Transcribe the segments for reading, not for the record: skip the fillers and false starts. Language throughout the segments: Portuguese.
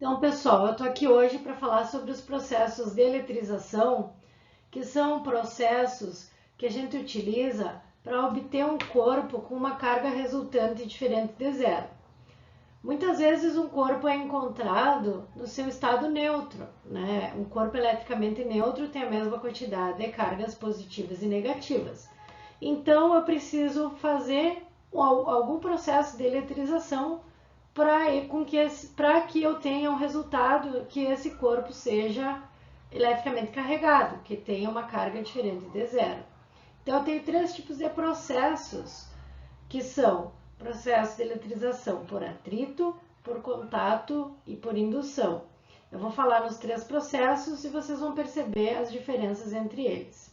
Então, pessoal, eu estou aqui hoje para falar sobre os processos de eletrização, que são processos que a gente utiliza para obter um corpo com uma carga resultante diferente de zero. Muitas vezes um corpo é encontrado no seu estado neutro, né? Um corpo eletricamente neutro tem a mesma quantidade de cargas positivas e negativas. Então, eu preciso fazer algum processo de eletrização para que eu tenha um resultado que esse corpo seja eletricamente carregado, que tenha uma carga diferente de zero. Então, eu tenho três tipos de processos, que são processo de eletrização por atrito, por contato e por indução. Eu vou falar nos três processos e vocês vão perceber as diferenças entre eles.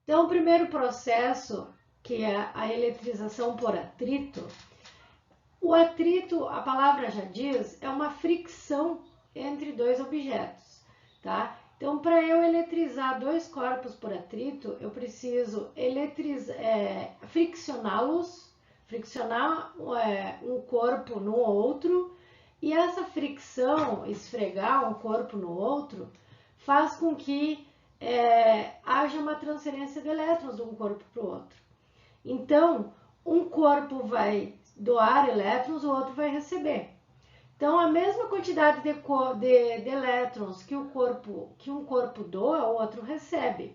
Então, o primeiro processo, que é a eletrização por atrito, o atrito, a palavra já diz, é uma fricção entre dois objetos, tá? Então, para eu eletrizar dois corpos por atrito, eu preciso friccioná-los, friccionar um corpo no outro, e essa fricção, esfregar um corpo no outro, faz com que haja uma transferência de elétrons de um corpo para o outro. Então, um corpo vai doar elétrons, o outro vai receber. Então, a mesma quantidade de elétrons que um corpo doa, o outro recebe.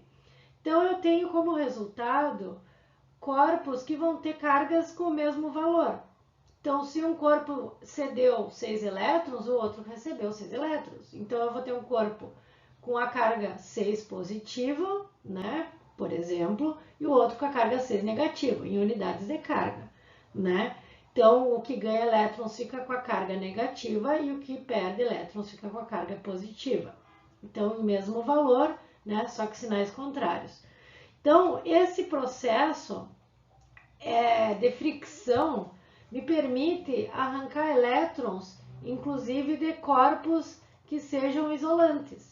Então, eu tenho como resultado corpos que vão ter cargas com o mesmo valor. Então, se um corpo cedeu 6 elétrons, o outro recebeu 6 elétrons. Então, eu vou ter um corpo com a carga 6 positiva, né? Por exemplo, e o outro com a carga 6 negativa, em unidades de carga, né? Então, o que ganha elétrons fica com a carga negativa e o que perde elétrons fica com a carga positiva. Então, o mesmo valor, né? Só que sinais contrários. Então, esse processo de fricção me permite arrancar elétrons, inclusive de corpos que sejam isolantes.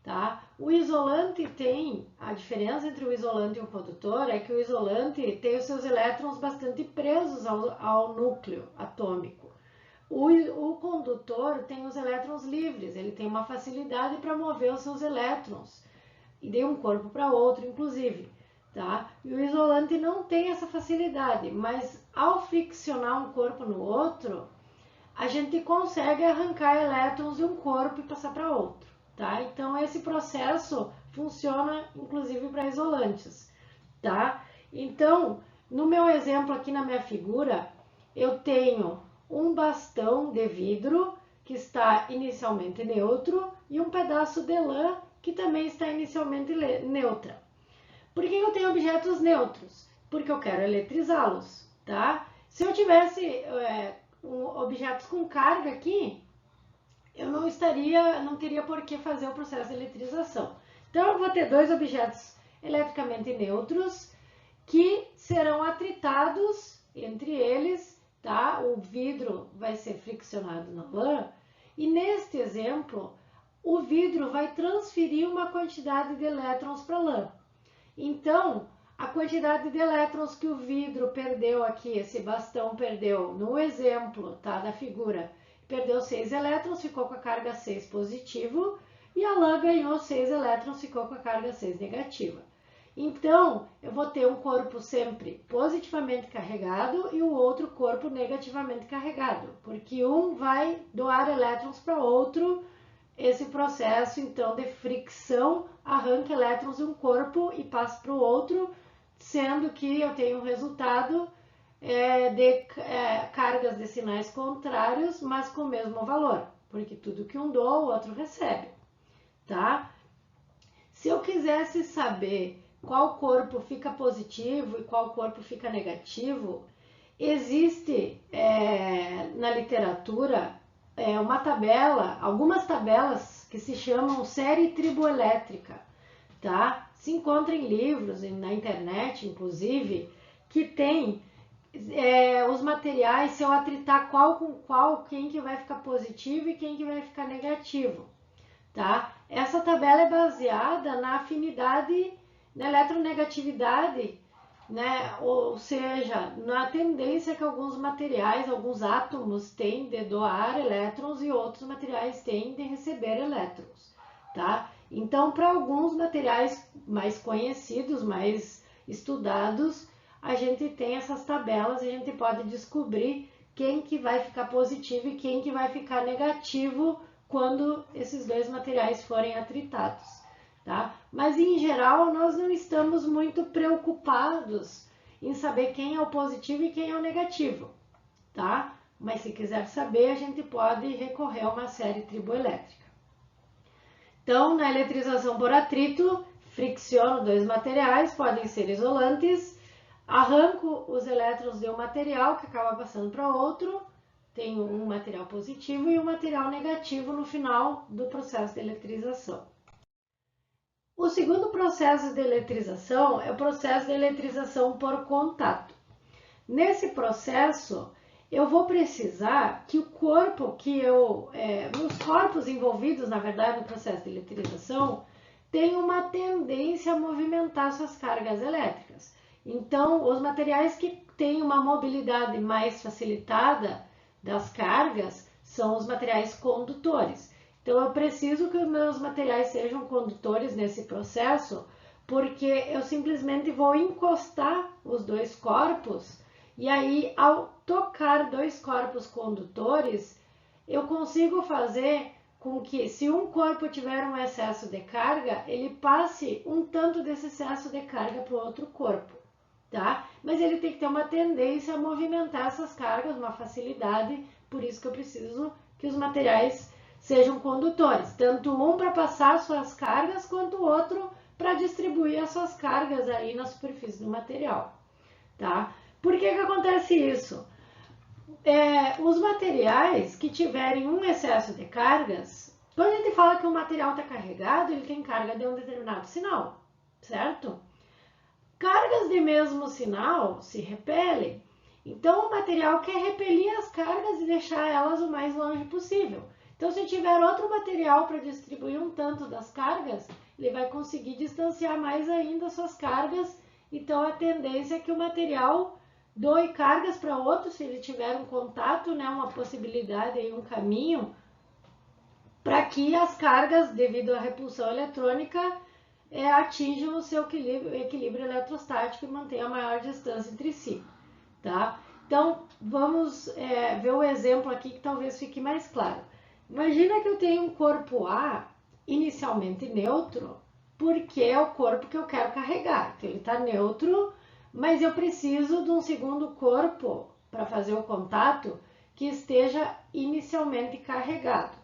Tá? O isolante tem, a diferença entre o isolante e o condutor é que o isolante tem os seus elétrons bastante presos ao núcleo atômico. O condutor tem os elétrons livres, ele tem uma facilidade para mover os seus elétrons, e de um corpo para outro, inclusive. Tá? E o isolante não tem essa facilidade, mas ao friccionar um corpo no outro, a gente consegue arrancar elétrons de um corpo e passar para outro. Tá? Então, esse processo funciona inclusive para isolantes. Tá? Então, no meu exemplo aqui na minha figura, eu tenho um bastão de vidro que está inicialmente neutro e um pedaço de lã que também está inicialmente neutra. Por que eu tenho objetos neutros? Porque eu quero eletrizá-los, tá? Se eu tivesse objetos com carga aqui, eu não teria por que fazer o processo de eletrização. Então, eu vou ter dois objetos eletricamente neutros que serão atritados entre eles, tá? O vidro vai ser friccionado na lã e neste exemplo, o vidro vai transferir uma quantidade de elétrons para a lã. Então, a quantidade de elétrons que o vidro perdeu aqui, esse bastão perdeu no exemplo, tá, da figura, perdeu 6 elétrons, ficou com a carga 6 positivo, e a lã ganhou 6 elétrons, ficou com a carga 6 negativa. Então, eu vou ter um corpo sempre positivamente carregado e o outro corpo negativamente carregado, porque um vai doar elétrons para o outro. Esse processo, então, de fricção arranca elétrons de um corpo e passa para o outro, sendo que eu tenho um resultado de cargas de sinais contrários, mas com o mesmo valor, porque tudo que um doa, o outro recebe, tá? Se eu quisesse saber qual corpo fica positivo e qual corpo fica negativo, existe na literatura uma tabela, algumas tabelas que se chamam série triboelétrica, tá? Se encontra em livros, na internet, inclusive, que tem os materiais, se eu atritar qual com qual, quem que vai ficar positivo e quem que vai ficar negativo, tá? Essa tabela é baseada na afinidade, na eletronegatividade né? Ou seja, na tendência que alguns materiais, alguns átomos têm de doar elétrons e outros materiais têm de receber elétrons, tá? Então, para alguns materiais mais conhecidos, mais estudados, a gente tem essas tabelas e a gente pode descobrir quem que vai ficar positivo e quem que vai ficar negativo quando esses dois materiais forem atritados, tá? Mas em geral nós não estamos muito preocupados em saber quem é o positivo e quem é o negativo, tá? Mas se quiser saber, a gente pode recorrer a uma série triboelétrica. Então, na eletrização por atrito, fricciono dois materiais, podem ser isolantes, arranco os elétrons de um material que acaba passando para outro, tenho um material positivo e um material negativo no final do processo de eletrização. O segundo processo de eletrização é o processo de eletrização por contato. Nesse processo, eu vou precisar que o corpo os corpos envolvidos, na verdade, no processo de eletrização, tem uma tendência a movimentar suas cargas elétricas. Então, os materiais que têm uma mobilidade mais facilitada das cargas são os materiais condutores. Então, eu preciso que os meus materiais sejam condutores nesse processo, porque eu simplesmente vou encostar os dois corpos e aí, ao tocar dois corpos condutores, eu consigo fazer com que, se um corpo tiver um excesso de carga, ele passe um tanto desse excesso de carga para o outro corpo, tá? Mas ele tem que ter uma tendência a movimentar essas cargas, uma facilidade, por isso que eu preciso que os materiais sejam condutores, tanto um para passar suas cargas, quanto o outro para distribuir as suas cargas aí na superfície do material, tá? Por que acontece isso? Os materiais que tiverem um excesso de cargas, quando a gente fala que o material está carregado, ele tem carga de um determinado sinal, certo? Cargas de mesmo sinal se repelem, então o material quer repelir as cargas e deixar elas o mais longe possível. Então, se tiver outro material para distribuir um tanto das cargas, ele vai conseguir distanciar mais ainda suas cargas. Então, a tendência é que o material doe cargas para outro, se ele tiver um contato, né, uma possibilidade e um caminho, para que as cargas, devido à repulsão eletrônica, atinjam o seu equilíbrio eletrostático e mantenham a maior distância entre si, tá? Então, vamos ver o exemplo aqui que talvez fique mais claro. Imagina que eu tenho um corpo A inicialmente neutro, porque é o corpo que eu quero carregar. Então, ele está neutro, mas eu preciso de um segundo corpo para fazer o contato que esteja inicialmente carregado,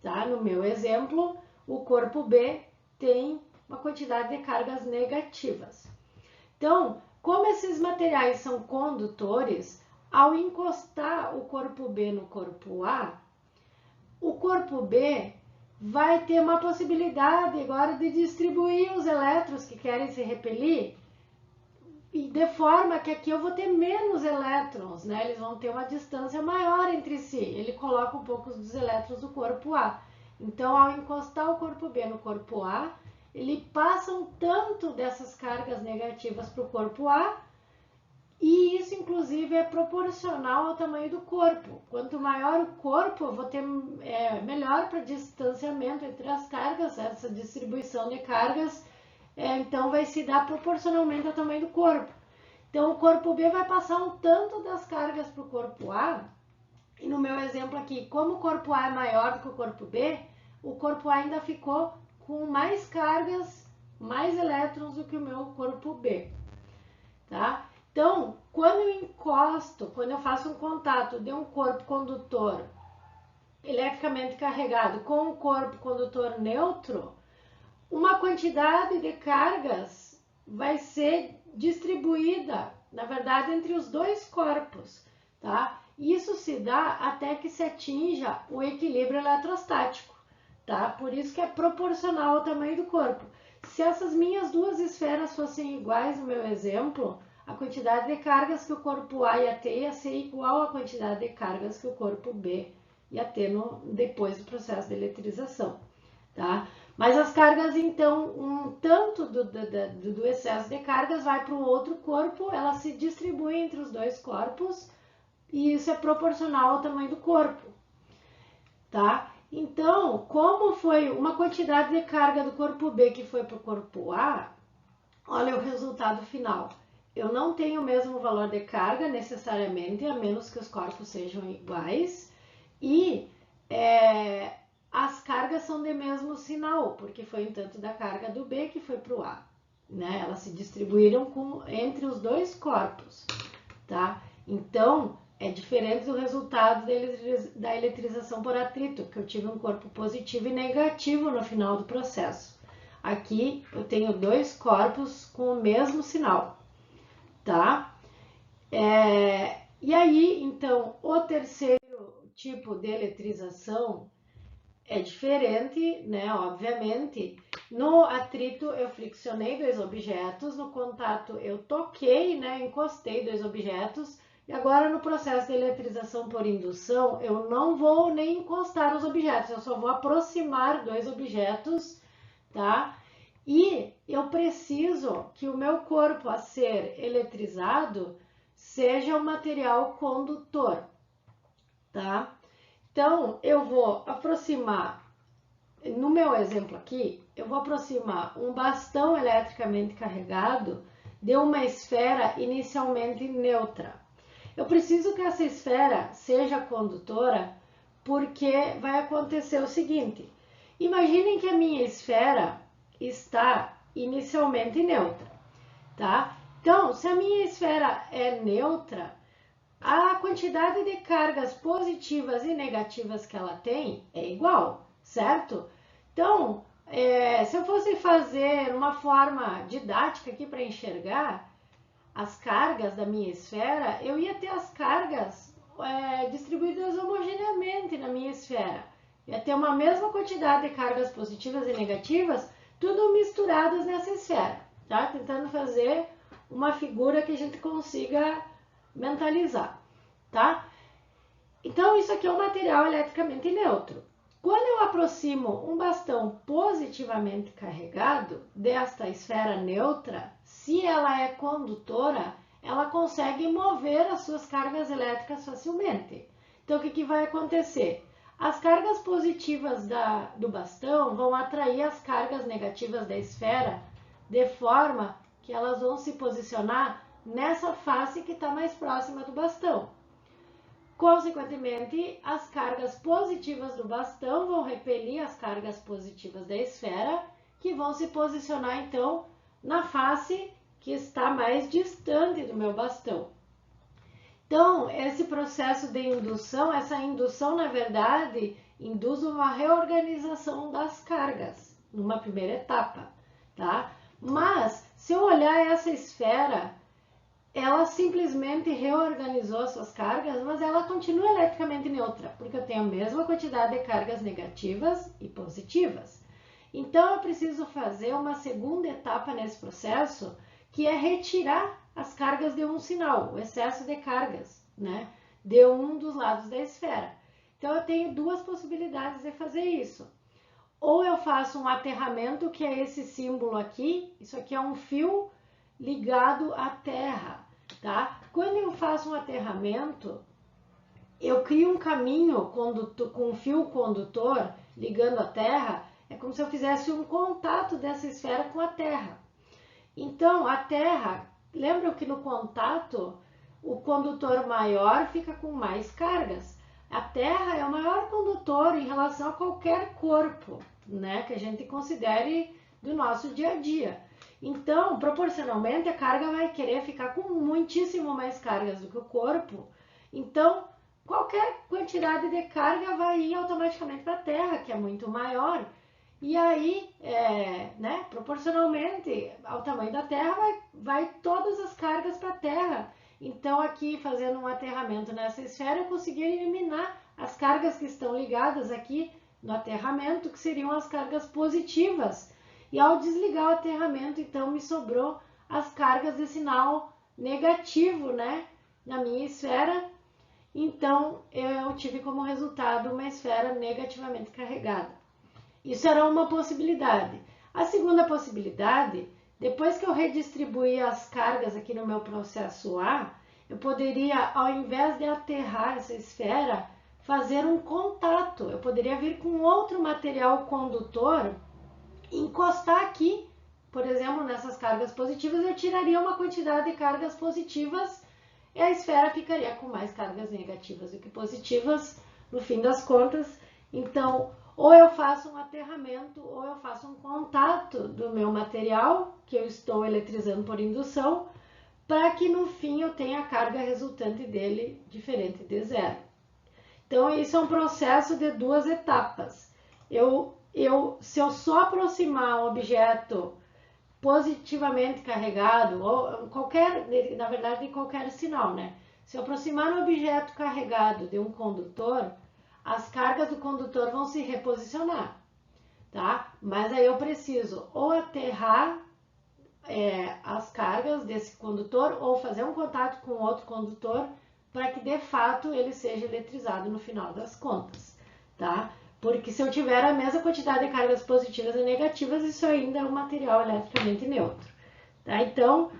tá? No meu exemplo, o corpo B tem uma quantidade de cargas negativas. Então, como esses materiais são condutores, ao encostar o corpo B no corpo A, o corpo B vai ter uma possibilidade agora de distribuir os elétrons que querem se repelir, e de forma que aqui eu vou ter menos elétrons, né? Eles vão ter uma distância maior entre si. Ele coloca um pouco dos elétrons do corpo A. Então, ao encostar o corpo B no corpo A, ele passa um tanto dessas cargas negativas para o corpo A, e isso, inclusive, é proporcional ao tamanho do corpo. Quanto maior o corpo, eu vou ter melhor para distanciamento entre as cargas, essa distribuição de cargas, então vai se dar proporcionalmente ao tamanho do corpo. Então, o corpo B vai passar um tanto das cargas para o corpo A, e no meu exemplo aqui, como o corpo A é maior do que o corpo B, o corpo A ainda ficou com mais cargas, mais elétrons do que o meu corpo B, tá? Então, quando eu encosto, quando eu faço um contato de um corpo condutor eletricamente carregado com um corpo condutor neutro, uma quantidade de cargas vai ser distribuída, na verdade, entre os dois corpos, tá? Isso se dá até que se atinja o equilíbrio eletrostático, tá? Por isso que é proporcional ao tamanho do corpo. Se essas minhas duas esferas fossem iguais no meu exemplo, a quantidade de cargas que o corpo A ia ter ia ser igual à quantidade de cargas que o corpo B ia ter depois do processo de eletrização, tá? Mas as cargas, então, tanto do excesso de cargas vai para o outro corpo, ela se distribui entre os dois corpos e isso é proporcional ao tamanho do corpo, tá? Então, como foi uma quantidade de carga do corpo B que foi para o corpo A, olha o resultado final. Eu não tenho o mesmo valor de carga necessariamente, a menos que os corpos sejam iguais, e as cargas são de mesmo sinal, porque foi um tanto da carga do B que foi para o A, né? Elas se distribuíram entre os dois corpos, tá? Então, é diferente do resultado da eletrização por atrito, que eu tive um corpo positivo e negativo no final do processo. Aqui eu tenho dois corpos com o mesmo sinal, tá? E aí, então, o terceiro tipo de eletrização é diferente, né? Obviamente. No atrito eu friccionei dois objetos, no contato eu toquei, né? Encostei dois objetos. E agora no processo de eletrização por indução, eu não vou nem encostar os objetos, eu só vou aproximar dois objetos, tá? E eu preciso que o meu corpo a ser eletrizado seja um material condutor, tá? Então, eu vou aproximar, no meu exemplo aqui, eu vou aproximar um bastão eletricamente carregado de uma esfera inicialmente neutra. Eu preciso que essa esfera seja condutora porque vai acontecer o seguinte. Imaginem que a minha esfera está inicialmente neutra, tá? Então, se a minha esfera é neutra, a quantidade de cargas positivas e negativas que ela tem é igual, certo? Então, se eu fosse fazer uma forma didática aqui para enxergar as cargas da minha esfera, eu ia ter as cargas distribuídas homogeneamente na minha esfera. Ia ter uma mesma quantidade de cargas positivas e negativas, tudo misturadas nessa esfera, tá? Tentando fazer uma figura que a gente consiga mentalizar, tá? Então, isso aqui é um material eletricamente neutro. Quando eu aproximo um bastão positivamente carregado desta esfera neutra, se ela é condutora, ela consegue mover as suas cargas elétricas facilmente. Então, o que vai acontecer? As cargas positivas do bastão vão atrair as cargas negativas da esfera de forma que elas vão se posicionar nessa face que está mais próxima do bastão. Consequentemente, as cargas positivas do bastão vão repelir as cargas positivas da esfera, que vão se posicionar então na face que está mais distante do meu bastão. Então, esse processo de indução, essa indução, na verdade, induz uma reorganização das cargas, numa primeira etapa, tá? Mas, se eu olhar essa esfera, ela simplesmente reorganizou suas cargas, mas ela continua eletricamente neutra, porque eu tenho a mesma quantidade de cargas negativas e positivas. Então, eu preciso fazer uma segunda etapa nesse processo, que é retirar as cargas de um sinal, o excesso de cargas, né, de um dos lados da esfera. Então, eu tenho duas possibilidades de fazer isso. Ou eu faço um aterramento, que é esse símbolo aqui, isso aqui é um fio ligado à terra, tá? Quando eu faço um aterramento, eu crio um caminho com um fio condutor ligando a terra, é como se eu fizesse um contato dessa esfera com a terra. Então, a terra, lembram que no contato, o condutor maior fica com mais cargas. A terra é o maior condutor em relação a qualquer corpo, né, que a gente considere do nosso dia a dia. Então, proporcionalmente, a carga vai querer ficar com muitíssimo mais cargas do que o corpo. Então, qualquer quantidade de carga vai ir automaticamente para a terra, que é muito maior. E aí, né, proporcionalmente ao tamanho da terra, vai todas as cargas para a terra. Então, aqui, fazendo um aterramento nessa esfera, eu consegui eliminar as cargas que estão ligadas aqui no aterramento, que seriam as cargas positivas. E ao desligar o aterramento, então, me sobrou as cargas de sinal negativo, né, na minha esfera. Então, eu tive como resultado uma esfera negativamente carregada. Isso era uma possibilidade. A segunda possibilidade, depois que eu redistribuir as cargas aqui no meu processo A, eu poderia, ao invés de aterrar essa esfera, fazer um contato. Eu poderia vir com outro material condutor, encostar aqui, por exemplo, nessas cargas positivas, eu tiraria uma quantidade de cargas positivas e a esfera ficaria com mais cargas negativas do que positivas, no fim das contas. Então, ou eu faço um aterramento, ou eu faço um contato do meu material, que eu estou eletrizando por indução, para que no fim eu tenha a carga resultante dele diferente de zero. Então, isso é um processo de duas etapas. Se eu só aproximar um objeto positivamente carregado, ou qualquer, na verdade, qualquer sinal, né? Se eu aproximar um objeto carregado de um condutor, as cargas do condutor vão se reposicionar, tá? Mas aí eu preciso ou aterrar as cargas desse condutor ou fazer um contato com outro condutor para que de fato ele seja eletrizado no final das contas, tá? Porque se eu tiver a mesma quantidade de cargas positivas e negativas, isso ainda é um material eletricamente neutro, tá? Então,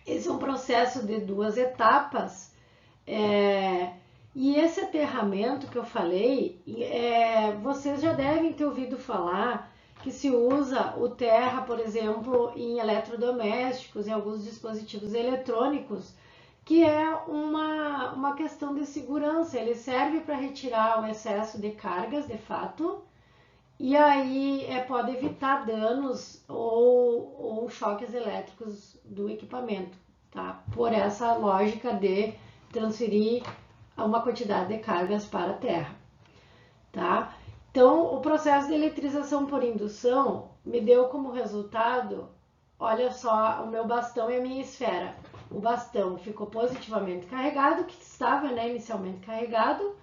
esse é um processo de duas etapas, e esse aterramento que eu falei, vocês já devem ter ouvido falar que se usa o terra, por exemplo, em eletrodomésticos, em alguns dispositivos eletrônicos, que é uma questão de segurança. Ele serve para retirar o excesso de cargas, de fato, e aí pode evitar danos ou choques elétricos do equipamento, tá? Por essa lógica de transferir uma quantidade de cargas para a terra, tá? Então, o processo de eletrização por indução me deu como resultado, olha só, o meu bastão e a minha esfera. O bastão ficou positivamente carregado, que estava, né, inicialmente carregado,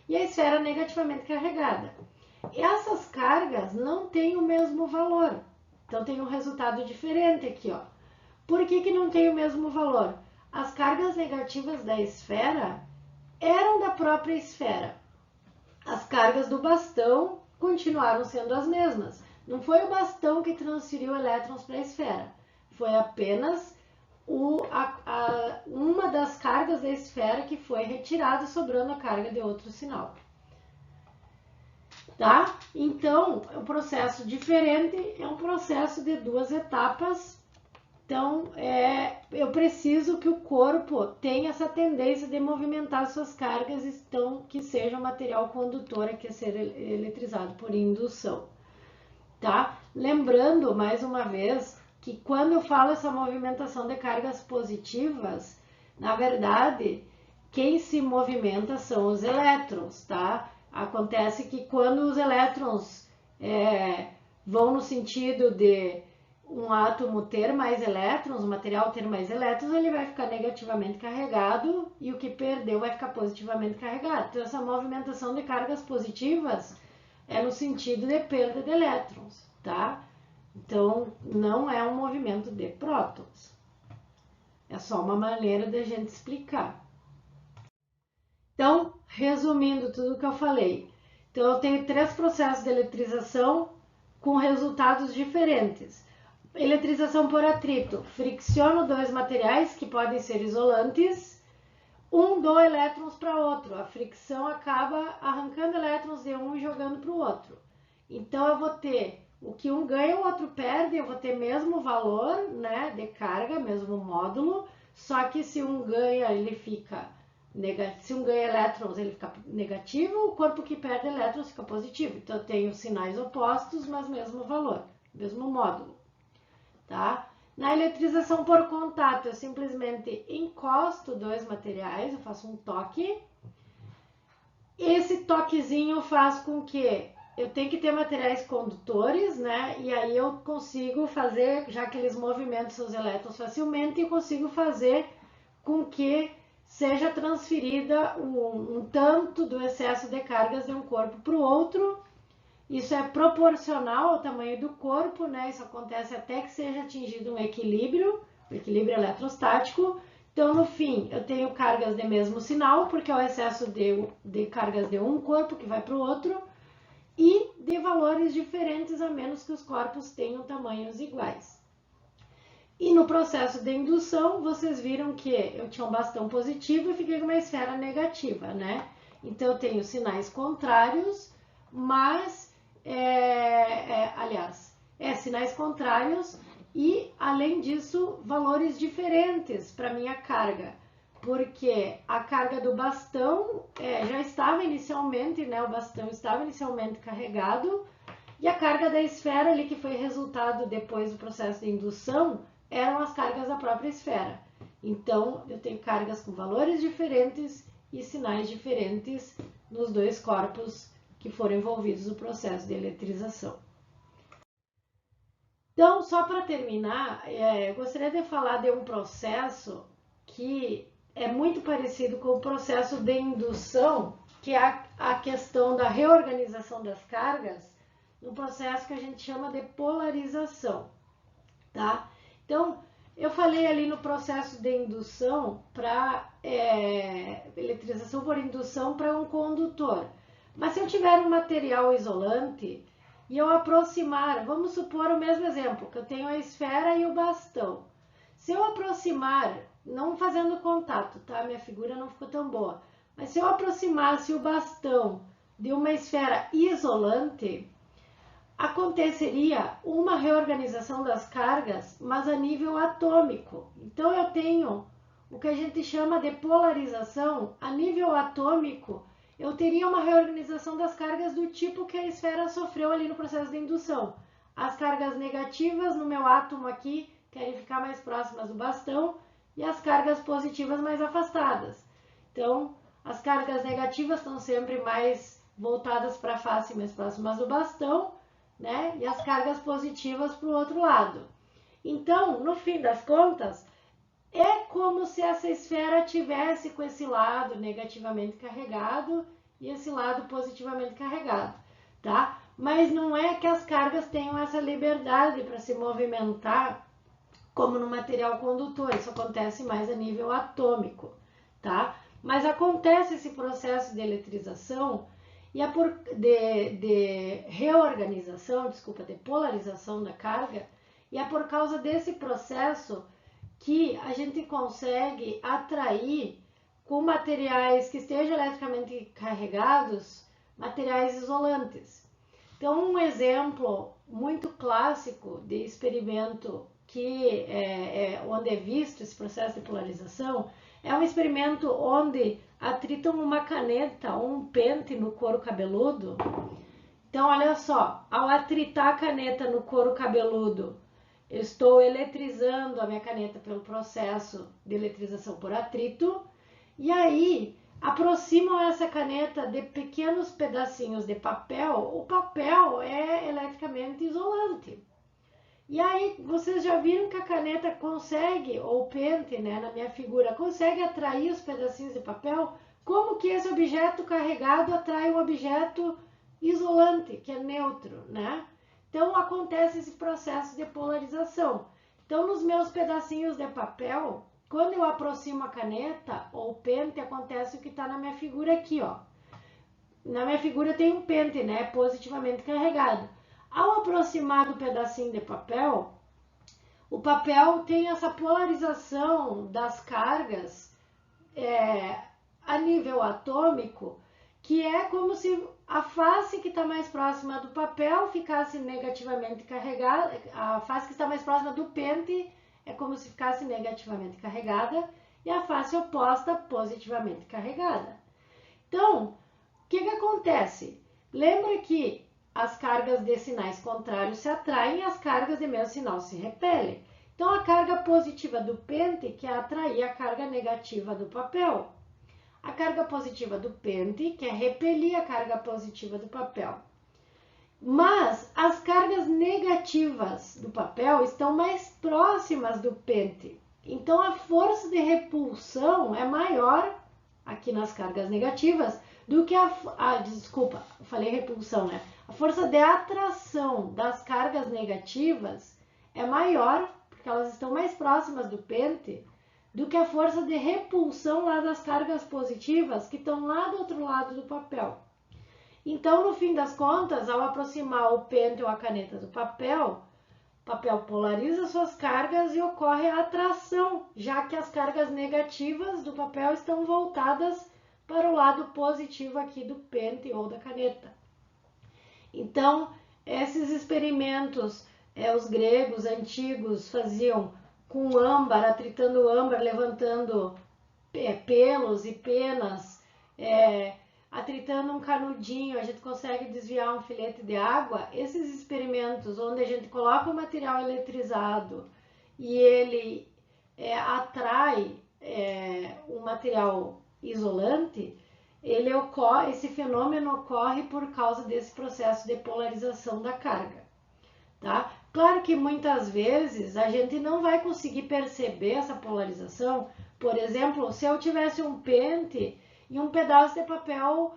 e a esfera negativamente carregada. E essas cargas não têm o mesmo valor, então tem um resultado diferente aqui, ó. Por que não tem o mesmo valor? As cargas negativas da esfera eram da própria esfera. As cargas do bastão continuaram sendo as mesmas. Não foi o bastão que transferiu elétrons para a esfera, foi apenas uma das cargas da esfera que foi retirada, sobrando a carga de outro sinal. Tá? Então, é um processo diferente, é um processo de duas etapas. Então, eu preciso que o corpo tenha essa tendência de movimentar suas cargas, então que seja um material condutor a ser eletrizado por indução. Tá? Lembrando, mais uma vez, que quando eu falo essa movimentação de cargas positivas, na verdade, quem se movimenta são os elétrons, tá? Acontece que quando os elétrons vão no sentido de um átomo ter mais elétrons, o material ter mais elétrons, ele vai ficar negativamente carregado e o que perdeu vai ficar positivamente carregado. Então, essa movimentação de cargas positivas é no sentido de perda de elétrons, tá? Então, não é um movimento de prótons. É só uma maneira de a gente explicar. Então, resumindo tudo o que eu falei. Então, eu tenho 3 processos de eletrização com resultados diferentes. Eletrização por atrito. Fricciono 2 materiais que podem ser isolantes. Um dou elétrons para outro. A fricção acaba arrancando elétrons de um e jogando para o outro. Então, eu vou ter o que um ganha, o outro perde. Eu vou ter mesmo valor, né, de carga, mesmo módulo. Só que se um ganha, ele fica negativo. Se um ganha elétrons, ele fica negativo. O corpo que perde elétrons fica positivo. Então, eu tenho sinais opostos, mas mesmo valor, mesmo módulo. Tá? Na eletrização por contato, eu simplesmente encosto 2 materiais, eu faço um toque. Esse toquezinho faz com que eu tenha que ter materiais condutores, né? E aí eu consigo fazer, já que eles movimentam seus elétrons facilmente, eu consigo fazer com que seja transferida um tanto do excesso de cargas de um corpo para o outro. Isso é proporcional ao tamanho do corpo, né? Isso acontece até que seja atingido um equilíbrio, o equilíbrio eletrostático. Então, no fim, eu tenho cargas de mesmo sinal, porque é o excesso de cargas de um corpo que vai para o outro. E de valores diferentes, a menos que os corpos tenham tamanhos iguais. E no processo de indução, vocês viram que eu tinha um bastão positivo e fiquei com uma esfera negativa, né? Então, eu tenho sinais contrários, mas, sinais contrários e, além disso, valores diferentes para minha carga, porque a carga do bastão já estava inicialmente, né? O bastão estava inicialmente carregado, e a carga da esfera ali, que foi resultado depois do processo de indução, eram as cargas da própria esfera. Então, eu tenho cargas com valores diferentes e sinais diferentes nos dois corpos que foram envolvidos no processo de eletrização. Então, só para terminar, eu gostaria de falar de um processo que é muito parecido com o processo de indução, que é a questão da reorganização das cargas, no processo que a gente chama de polarização, tá? Então, eu falei ali no processo de indução para eletrização por indução para um condutor. Mas se eu tiver um material isolante e eu aproximar, vamos supor o mesmo exemplo, que eu tenho a esfera e o bastão. Se eu aproximar, não fazendo contato, tá? Minha figura não ficou tão boa. Mas se eu aproximasse o bastão de uma esfera isolante, aconteceria uma reorganização das cargas, mas a nível atômico. Então, eu tenho o que a gente chama de polarização a nível atômico. Eu teria uma reorganização das cargas do tipo que a esfera sofreu ali no processo de indução. As cargas negativas no meu átomo aqui querem ficar mais próximas do bastão e as cargas positivas mais afastadas. Então, as cargas negativas estão sempre mais voltadas para a face mais próximas do bastão, né? E as cargas positivas para o outro lado. Então, no fim das contas, é como se essa esfera tivesse com esse lado negativamente carregado e esse lado positivamente carregado, tá? Mas não é que as cargas tenham essa liberdade para se movimentar como no material condutor, isso acontece mais a nível atômico, tá? Mas acontece esse processo de eletrização e de reorganização, de polarização da carga, e é por causa desse processo que a gente consegue atrair com materiais que estejam eletricamente carregados, materiais isolantes. Então, um exemplo muito clássico de experimento que onde é visto esse processo de polarização é um experimento onde atritam uma caneta ou um pente no couro cabeludo. Então, olha só, ao atritar a caneta no couro cabeludo, eu estou eletrizando a minha caneta pelo processo de eletrização por atrito, e aí aproximam essa caneta de pequenos pedacinhos de papel. O papel é eletricamente isolante. E aí, vocês já viram que a caneta consegue, ou o pente, né, na minha figura, consegue atrair os pedacinhos de papel? Como que esse objeto carregado atrai um objeto isolante, que é neutro, né? Então, acontece esse processo de polarização. Então, nos meus pedacinhos de papel, quando eu aproximo a caneta ou o pente, acontece o que está na minha figura aqui, ó. Na minha figura tem um pente, né, positivamente carregado. Ao aproximar do pedacinho de papel, o papel tem essa polarização das cargas a nível atômico, que é como se a face que está mais próxima do papel ficasse negativamente carregada, a face que está mais próxima do pente é como se ficasse negativamente carregada e a face oposta positivamente carregada. Então, o que acontece? Lembra que as cargas de sinais contrários se atraem e as cargas de mesmo sinal se repelem. Então, a carga positiva do pente quer atrair a carga negativa do papel. A carga positiva do pente quer repelir a carga positiva do papel. Mas as cargas negativas do papel estão mais próximas do pente. Então, a força de repulsão é maior aqui nas cargas negativas do que desculpa, falei repulsão, né? A força de atração das cargas negativas é maior, porque elas estão mais próximas do pente, do que a força de repulsão lá das cargas positivas, que estão lá do outro lado do papel. Então, no fim das contas, ao aproximar o pente ou a caneta do papel, o papel polariza suas cargas e ocorre a atração, já que as cargas negativas do papel estão voltadas para o lado positivo aqui do pente ou da caneta. Então, esses experimentos, os gregos antigos faziam com âmbar, atritando âmbar, levantando pelos e penas, atritando um canudinho, a gente consegue desviar um filete de água. Esses experimentos onde a gente coloca o material eletrizado e ele atrai um material isolante, esse fenômeno ocorre por causa desse processo de polarização da carga, tá? Claro que muitas vezes a gente não vai conseguir perceber essa polarização. Por exemplo, se eu tivesse um pente e um pedaço de papel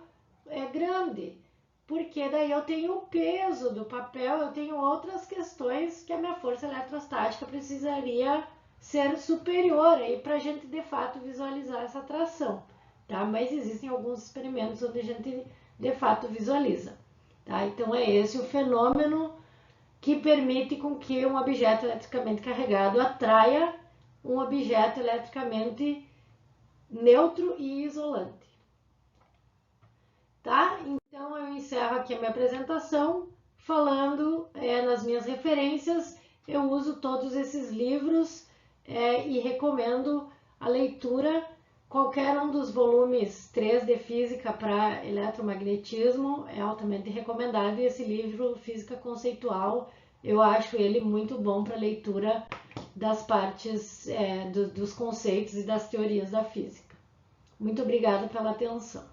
grande, porque daí eu tenho o peso do papel, eu tenho outras questões que a minha força eletrostática precisaria ser superior aí para a gente de fato visualizar essa atração, tá? Mas existem alguns experimentos onde a gente de fato visualiza, tá? Então é esse o fenômeno que permite com que um objeto eletricamente carregado atraia um objeto eletricamente neutro e isolante. Tá? Então eu encerro aqui a minha apresentação falando nas minhas referências. Eu uso todos esses livros e recomendo a leitura. Qualquer um dos volumes 3 de Física para Eletromagnetismo é altamente recomendado, e esse livro, Física Conceitual, eu acho ele muito bom para leitura das partes dos conceitos e das teorias da física. Muito obrigada pela atenção.